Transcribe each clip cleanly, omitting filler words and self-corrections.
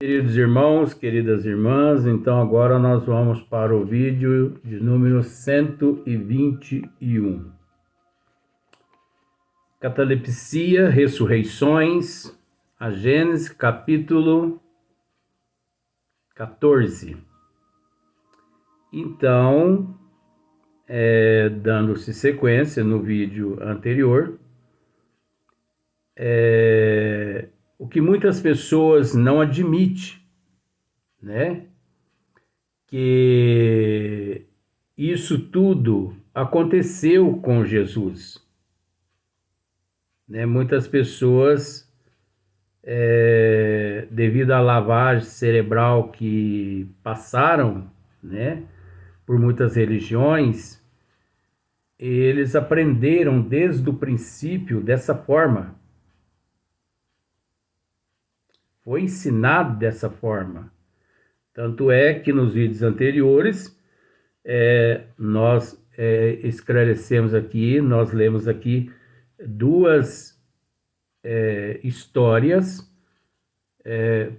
Queridos irmãos, queridas irmãs, então agora nós vamos para o vídeo de número 121. Catalepsia, ressurreições, a Gênesis, capítulo 14. Então, dando-se sequência no vídeo anterior, o que muitas pessoas não admitem, né? Que isso tudo aconteceu com Jesus, né? Muitas pessoas, devido à lavagem cerebral que passaram, né, por muitas religiões, eles aprenderam desde o princípio dessa forma. Foi ensinado dessa forma. Tanto é que nos vídeos anteriores, nós esclarecemos aqui, nós lemos aqui duas histórias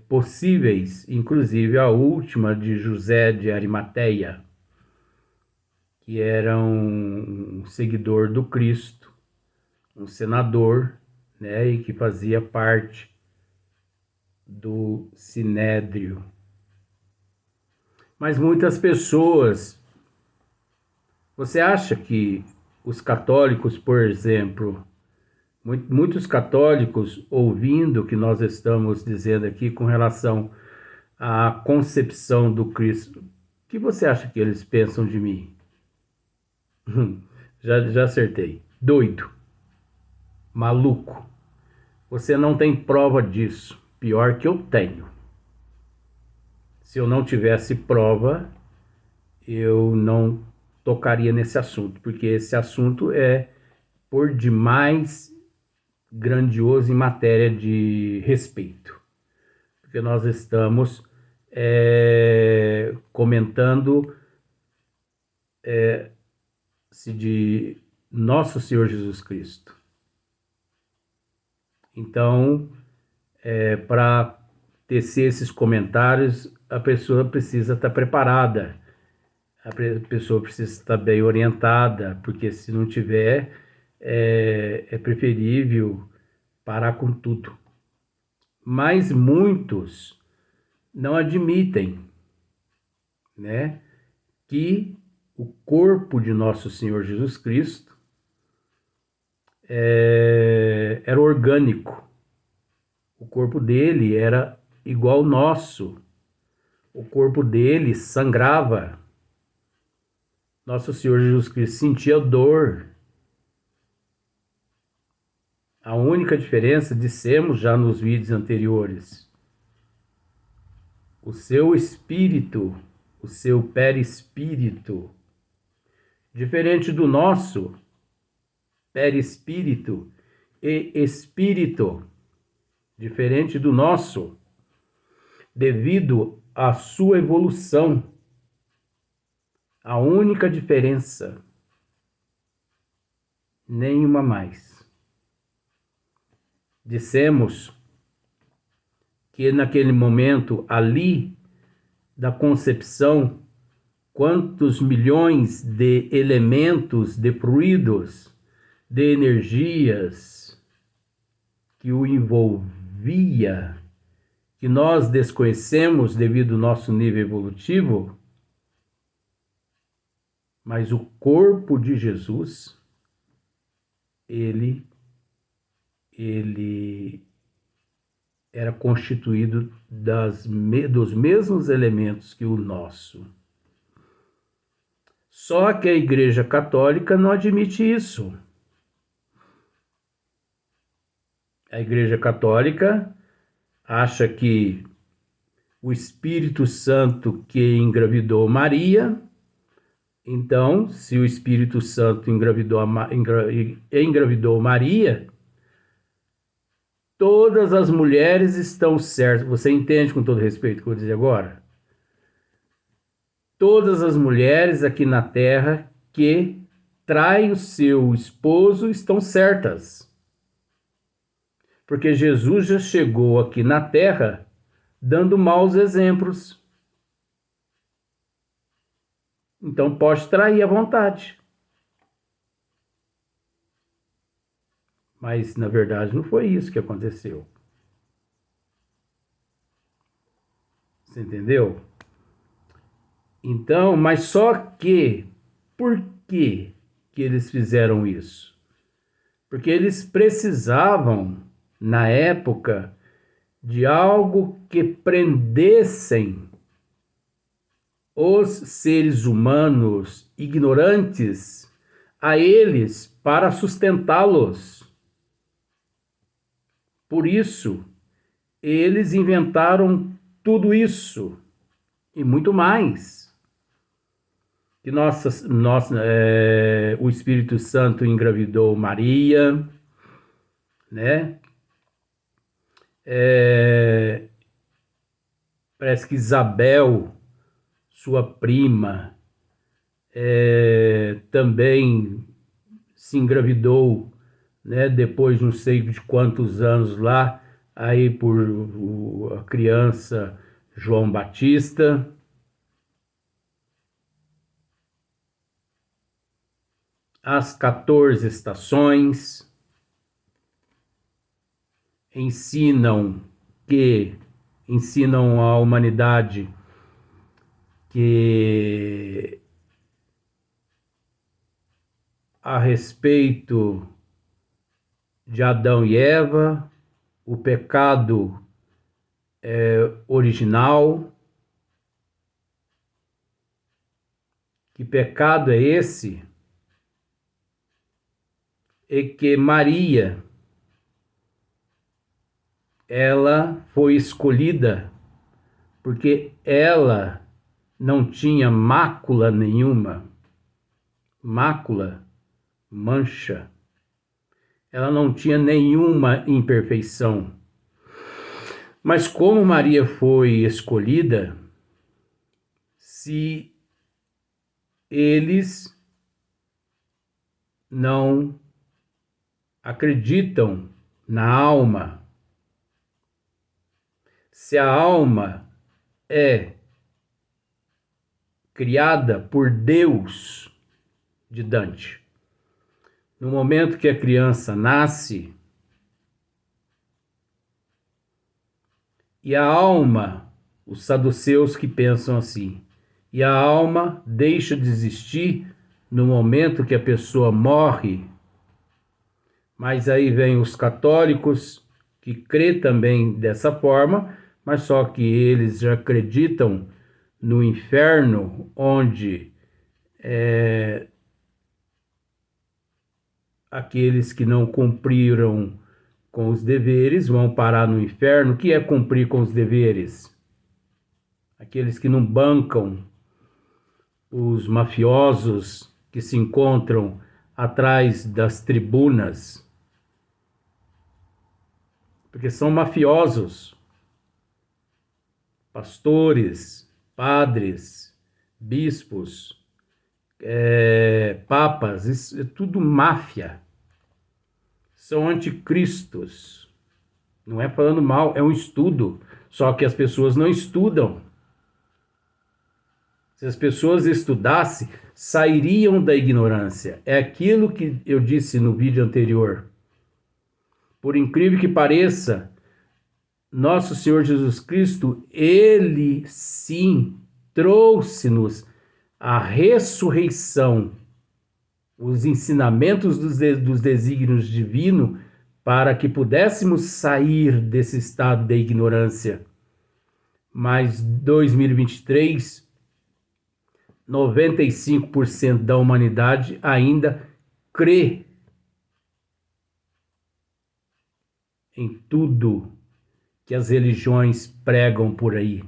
possíveis, inclusive a última de José de Arimateia, que era um seguidor do Cristo, um senador, né, e que fazia parte do Sinédrio. Mas muitas pessoas, você acha que os católicos, por exemplo, muitos católicos, ouvindo o que nós estamos dizendo aqui com relação à concepção do Cristo, o que você acha que eles pensam de mim? Já acertei. Doido. Maluco. Você não tem prova disso. Pior que eu tenho. Se eu não tivesse prova, eu não tocaria nesse assunto, porque esse assunto é por demais grandioso em matéria de respeito. Porque nós estamos comentando se de nosso Senhor Jesus Cristo. Então, para tecer esses comentários, a pessoa precisa estar preparada, a pessoa precisa estar bem orientada, porque se não tiver, é preferível parar com tudo. Mas muitos não admitem, né, que o corpo de nosso Senhor Jesus Cristo era orgânico. O corpo dele era igual ao nosso. O corpo dele sangrava. Nosso Senhor Jesus Cristo sentia dor. A única diferença, dissemos já nos vídeos anteriores, o seu espírito, o seu perispírito, diferente do nosso perispírito e espírito, diferente do nosso, devido à sua evolução. A única diferença, nenhuma mais. Dissemos que naquele momento ali da concepção, quantos milhões de elementos, de fluidos, de energias que o envolvia, que nós desconhecemos devido ao nosso nível evolutivo, mas o corpo de Jesus, ele era constituído dos mesmos elementos que o nosso. Só que a Igreja Católica não admite isso. A Igreja Católica acha que o Espírito Santo que engravidou Maria, então, se o Espírito Santo engravidou Maria, todas as mulheres estão certas. Você entende com todo respeito o que eu vou dizer agora? Todas as mulheres aqui na Terra que traem o seu esposo estão certas. Porque Jesus já chegou aqui na Terra dando maus exemplos. Então pode trair à vontade. Mas na verdade não foi isso que aconteceu. Você entendeu? Então, mas só que, por que que eles fizeram isso? Porque eles precisavam, na época, de algo que prendessem os seres humanos ignorantes a eles para sustentá-los. Por isso, eles inventaram tudo isso e muito mais. Que o Espírito Santo engravidou Maria, né? Parece que Isabel, sua prima, também se engravidou, né? Depois de não sei de quantos anos lá, aí por a criança João Batista. As 14 estações ensinam à humanidade que a respeito de Adão e Eva, o pecado original. Que pecado é esse? É que Maria, ela foi escolhida porque ela não tinha mácula nenhuma. Mácula, mancha. Ela não tinha nenhuma imperfeição. Mas como Maria foi escolhida, se eles não acreditam na alma, se a alma é criada por Deus de Dante, no momento que a criança nasce, e a alma, os saduceus que pensam assim, e a alma deixa de existir no momento que a pessoa morre. Mas aí vem os católicos que crê também dessa forma, mas só que eles já acreditam no inferno, onde aqueles que não cumpriram com os deveres vão parar no inferno. O que é cumprir com os deveres? Aqueles que não bancam os mafiosos que se encontram atrás das tribunas, porque são mafiosos, pastores, padres, bispos, papas, isso é tudo máfia, são anticristos. Não é falando mal, é um estudo, só que as pessoas não estudam. Se as pessoas estudassem, sairiam da ignorância. É aquilo que eu disse no vídeo anterior. Por incrível que pareça, nosso Senhor Jesus Cristo, ele sim trouxe-nos a ressurreição, os ensinamentos dos desígnios divinos, para que pudéssemos sair desse estado de ignorância. Mas 2023, 95% da humanidade ainda crê em tudo que as religiões pregam por aí.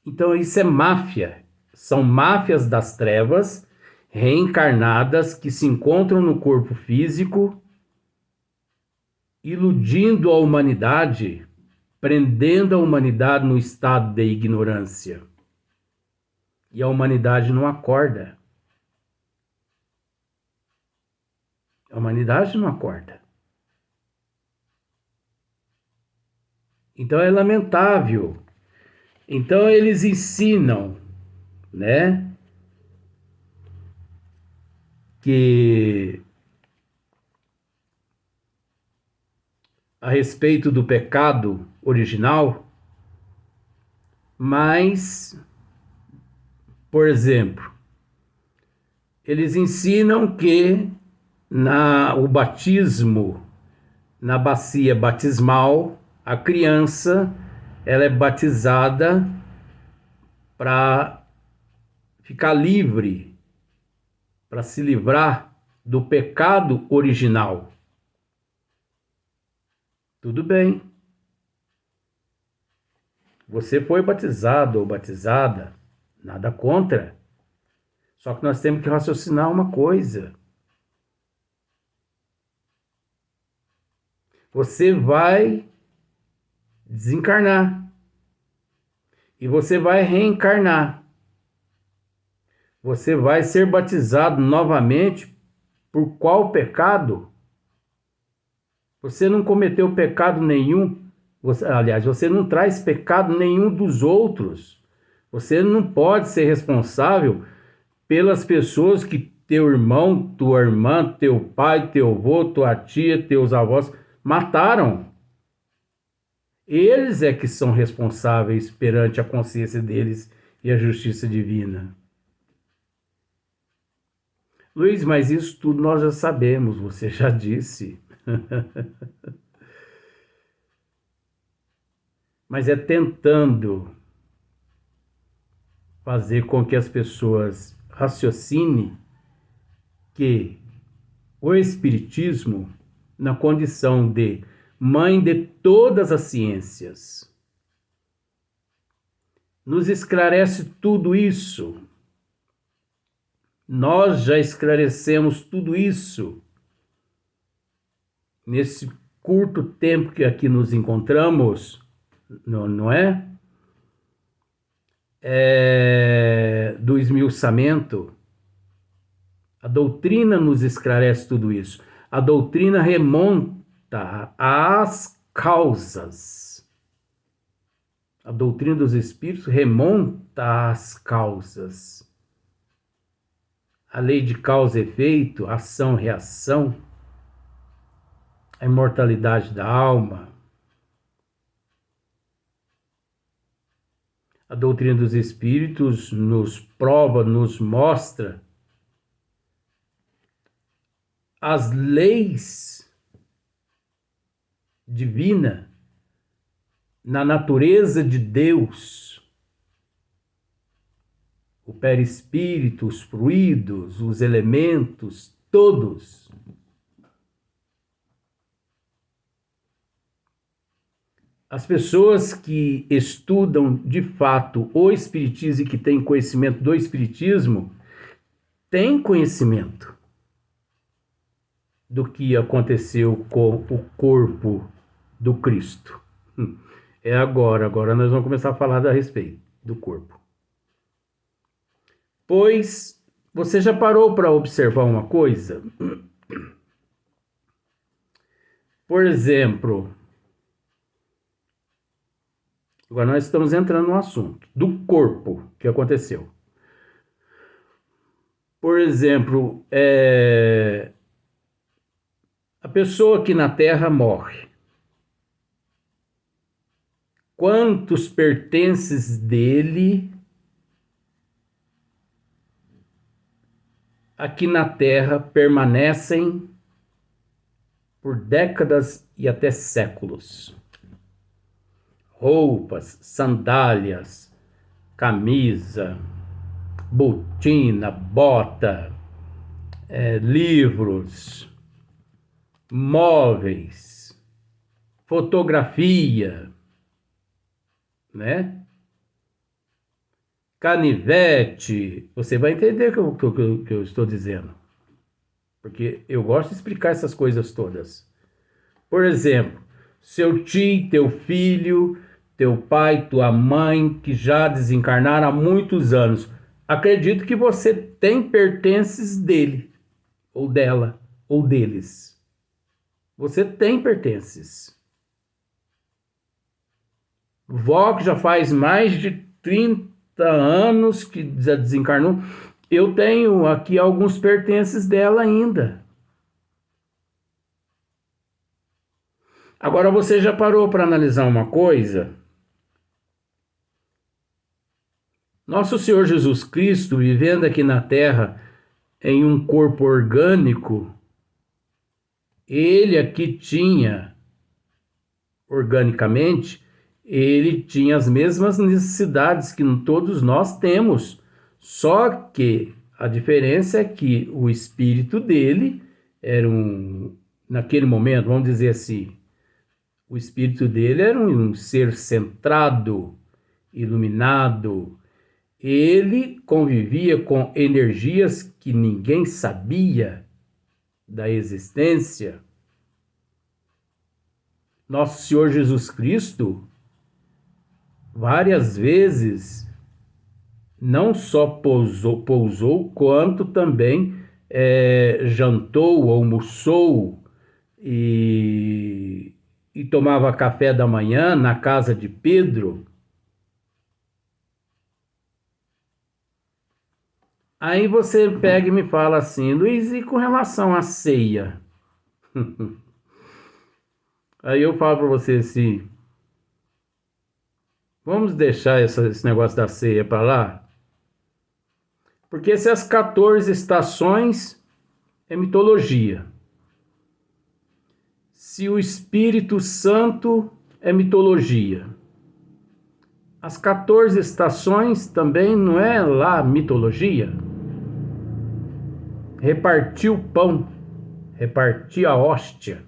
Então isso é máfia. São máfias das trevas reencarnadas que se encontram no corpo físico, iludindo a humanidade, prendendo a humanidade no estado de ignorância. E a humanidade não acorda. A humanidade não acorda. Então é lamentável. Então eles ensinam, né, que a respeito do pecado original, mas, por exemplo, eles ensinam que o batismo, na bacia batismal, a criança ela é batizada para ficar livre, para se livrar do pecado original. Tudo bem. Você foi batizado ou batizada, nada contra. Só que nós temos que raciocinar uma coisa. Você vai desencarnar. E você vai reencarnar. Você vai ser batizado novamente por qual pecado? Você não cometeu pecado nenhum. Aliás, você não traz pecado nenhum dos outros. Você não pode ser responsável pelas pessoas que teu irmão, tua irmã, teu pai, teu avô, tua tia, teus avós mataram. Eles é que são responsáveis perante a consciência deles e a justiça divina. Luiz, mas isso tudo nós já sabemos, você já disse. Mas é tentando fazer com que as pessoas raciocinem que o Espiritismo, na condição de mãe de todas as ciências, nos esclarece tudo isso. Nós já esclarecemos tudo isso nesse curto tempo que aqui nos encontramos, não é? Do esmiuçamento. A doutrina nos esclarece tudo isso. A doutrina remonta às causas. A doutrina dos espíritos remonta às causas. A lei de causa e efeito, ação e reação, a imortalidade da alma. A doutrina dos espíritos nos prova, nos mostra as leis divinas na natureza de Deus. O perispírito, os fluidos, os elementos, todos. As pessoas que estudam de fato o Espiritismo e que têm conhecimento do Espiritismo, têm conhecimento do que aconteceu com o corpo do Cristo. Agora nós vamos começar a falar a respeito do corpo. Pois você já parou para observar uma coisa? Por exemplo, agora nós estamos entrando no assunto do corpo que aconteceu. Por exemplo, a pessoa que na Terra morre. Quantos pertences dele aqui na Terra permanecem por décadas e até séculos? Roupas, sandálias, camisa, botina, bota, livros, móveis, fotografia, né? Canivete, você vai entender o que eu estou dizendo. Porque eu gosto de explicar essas coisas todas. Por exemplo, seu tio, teu filho, teu pai, tua mãe, que já desencarnaram há muitos anos. Acredito que você tem pertences dele, ou dela, ou deles. Você tem pertences. Vó que já faz mais de 30 anos que já desencarnou, eu tenho aqui alguns pertences dela ainda. Agora você já parou para analisar uma coisa? Nosso Senhor Jesus Cristo, vivendo aqui na Terra em um corpo orgânico, ele aqui tinha, organicamente, ele tinha as mesmas necessidades que todos nós temos, só que a diferença é que o espírito dele era naquele momento, vamos dizer assim, o espírito dele era um ser centrado, iluminado. Ele convivia com energias que ninguém sabia da existência. Nosso Senhor Jesus Cristo, várias vezes, não só pousou quanto também jantou, almoçou e tomava café da manhã na casa de Pedro. Aí você pega e me fala assim, Luiz, e com relação à ceia? Aí eu falo para você assim, vamos deixar esse negócio da ceia para lá? Porque se as 14 estações é mitologia, se o Espírito Santo é mitologia, as 14 estações também não é lá mitologia? Repartir o pão, repartir a hóstia.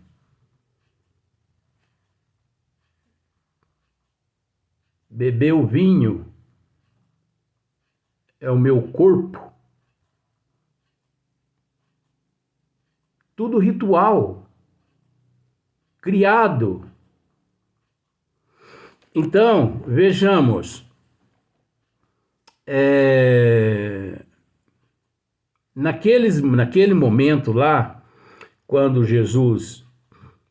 Beber o vinho é o meu corpo. Tudo ritual, criado. Então, vejamos. Naquele momento lá, quando Jesus...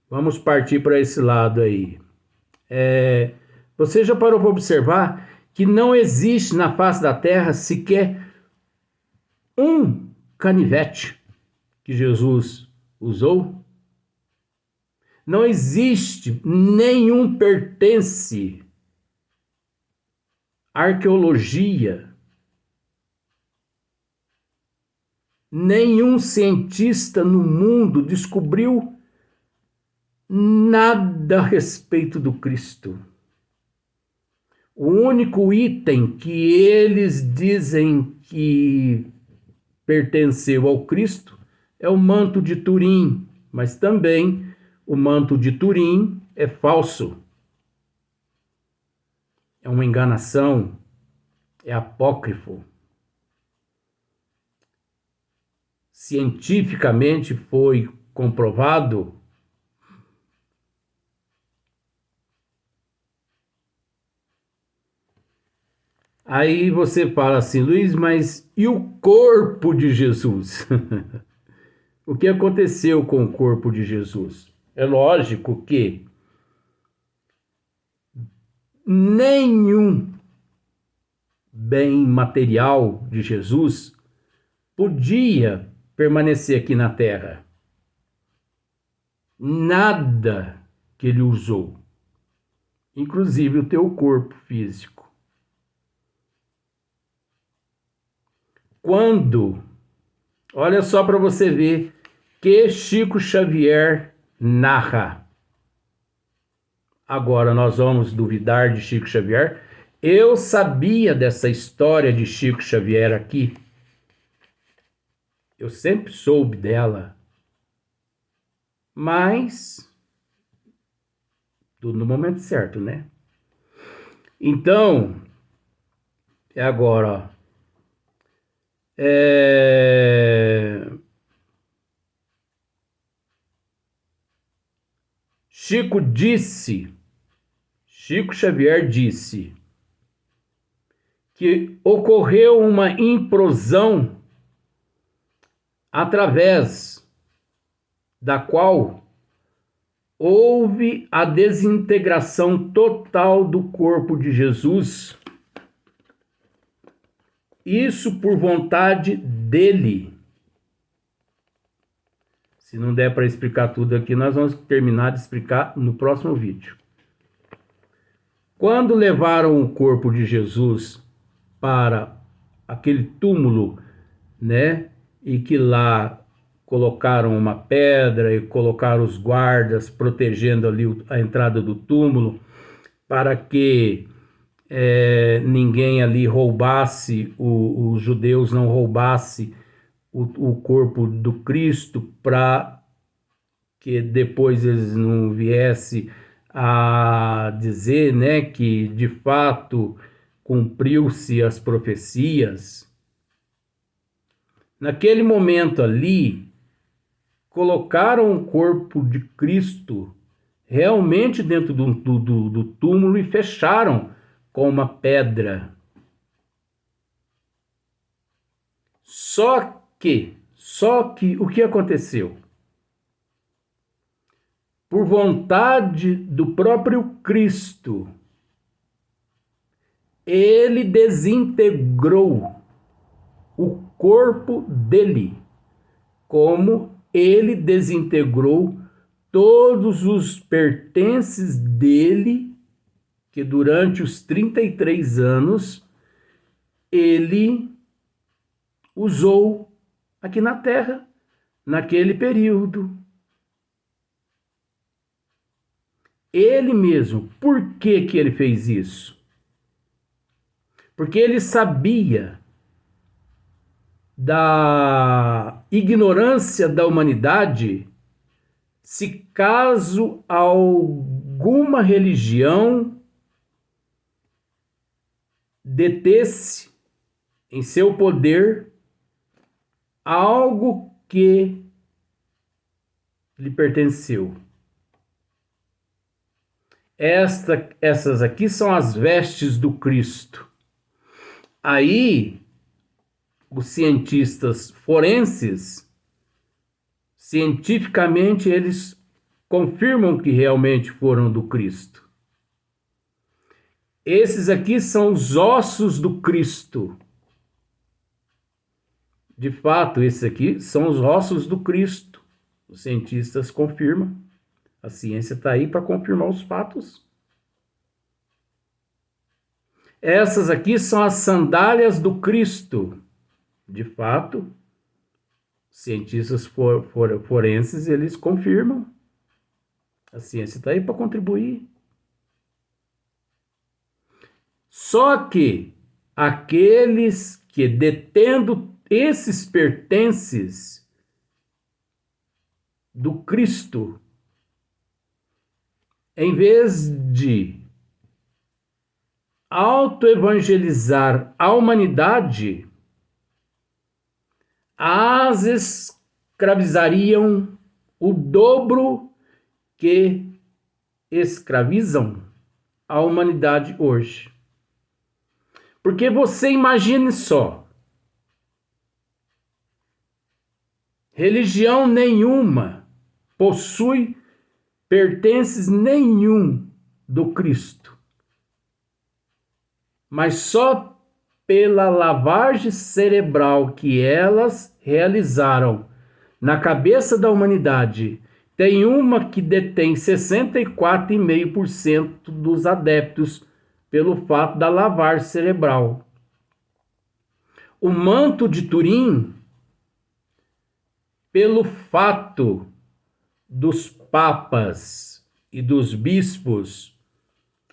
Vamos partir para esse lado aí. Você já parou para observar que não existe na face da terra sequer um canivete que Jesus usou? Não existe nenhum pertence. Arqueologia. Nenhum cientista no mundo descobriu nada a respeito do Cristo. O único item que eles dizem que pertenceu ao Cristo é o manto de Turim, mas também o manto de Turim é falso. É uma enganação, é apócrifo. Cientificamente foi comprovado. Aí você fala assim, Luiz, mas e o corpo de Jesus? O que aconteceu com o corpo de Jesus? É lógico que nenhum bem material de Jesus podia permanecer aqui na terra. Nada que ele usou, inclusive o teu corpo físico. Quando, olha só para você ver que Chico Xavier narra. Agora nós vamos duvidar de Chico Xavier. Eu sabia dessa história de Chico Xavier aqui. Eu sempre soube dela. Mas tudo no momento certo, né? Então, é agora, ó. Chico Xavier disse que ocorreu uma implosão através da qual houve a desintegração total do corpo de Jesus. Isso por vontade dele. Se não der para explicar tudo aqui, nós vamos terminar de explicar no próximo vídeo. Quando levaram o corpo de Jesus para aquele túmulo, né, e que lá colocaram uma pedra e colocaram os guardas protegendo ali a entrada do túmulo para que ninguém ali roubasse, os judeus não roubasse o corpo do Cristo, para que depois eles não viessem a dizer, né, que de fato cumpriu-se as profecias. Naquele momento ali, colocaram o corpo de Cristo realmente dentro do túmulo e fecharam com uma pedra. Só que, o que aconteceu? Por vontade do próprio Cristo, ele desintegrou o corpo dele, como ele desintegrou todos os pertences dele, que durante os 33 anos ele usou aqui na terra, naquele período. Ele mesmo, por que que ele fez isso? Porque ele sabia da ignorância da humanidade, se caso alguma religião detesse em seu poder algo que lhe pertenceu. Essas aqui são as vestes do Cristo. Aí, os cientistas forenses, cientificamente, eles confirmam que realmente foram do Cristo. Esses aqui são os ossos do Cristo. De fato, esses aqui são os ossos do Cristo. Os cientistas confirmam. A ciência está aí para confirmar os fatos. Essas aqui são as sandálias do Cristo. De fato, cientistas forenses, eles confirmam. A ciência está aí para contribuir. Só que aqueles que, detendo esses pertences do Cristo, em vez de autoevangelizar a humanidade, as escravizariam o dobro que escravizam a humanidade hoje. Porque você imagine só, religião nenhuma possui pertences nenhum do Cristo, mas só pela lavagem cerebral que elas realizaram na cabeça da humanidade, tem uma que detém 64,5% dos adeptos pelo fato da lavagem cerebral. O manto de Turim, pelo fato dos papas e dos bispos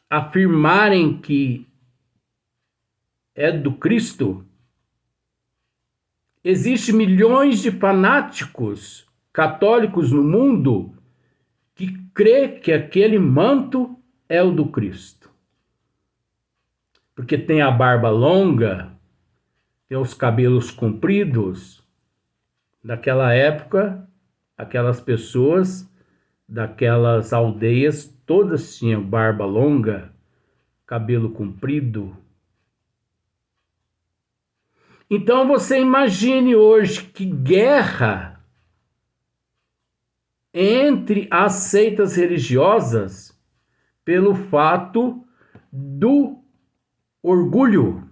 afirmarem que é do Cristo, existem milhões de fanáticos católicos no mundo que crê que aquele manto é o do Cristo. Porque tem a barba longa, tem os cabelos compridos. Naquela época, aquelas pessoas daquelas aldeias, todas tinham barba longa, cabelo comprido. Então você imagine hoje que guerra entre as seitas religiosas pelo fato do orgulho,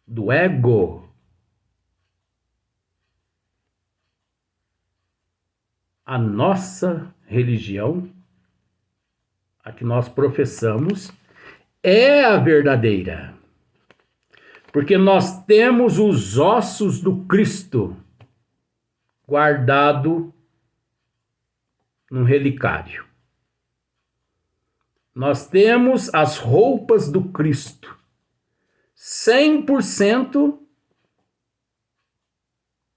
do ego. A nossa religião, a que nós professamos, é a verdadeira. Porque nós temos os ossos do Cristo guardado num relicário. Nós temos as roupas do Cristo 100%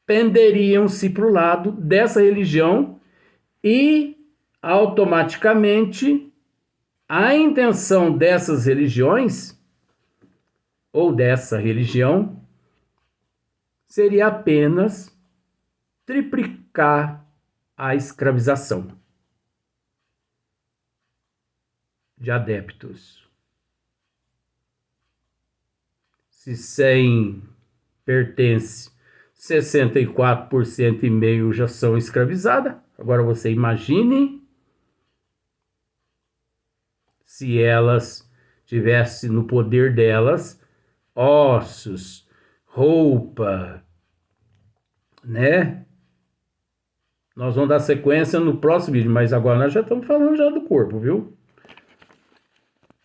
penderiam-se para o lado dessa religião e automaticamente a intenção dessas religiões ou dessa religião seria apenas triplicar a escravização de adeptos. Se 100 pertence 64% e meio já são escravizadas. Agora você imagine se elas tivessem no poder delas ossos, roupa, né? Nós vamos dar sequência no próximo vídeo, mas agora nós já estamos falando já do corpo, viu?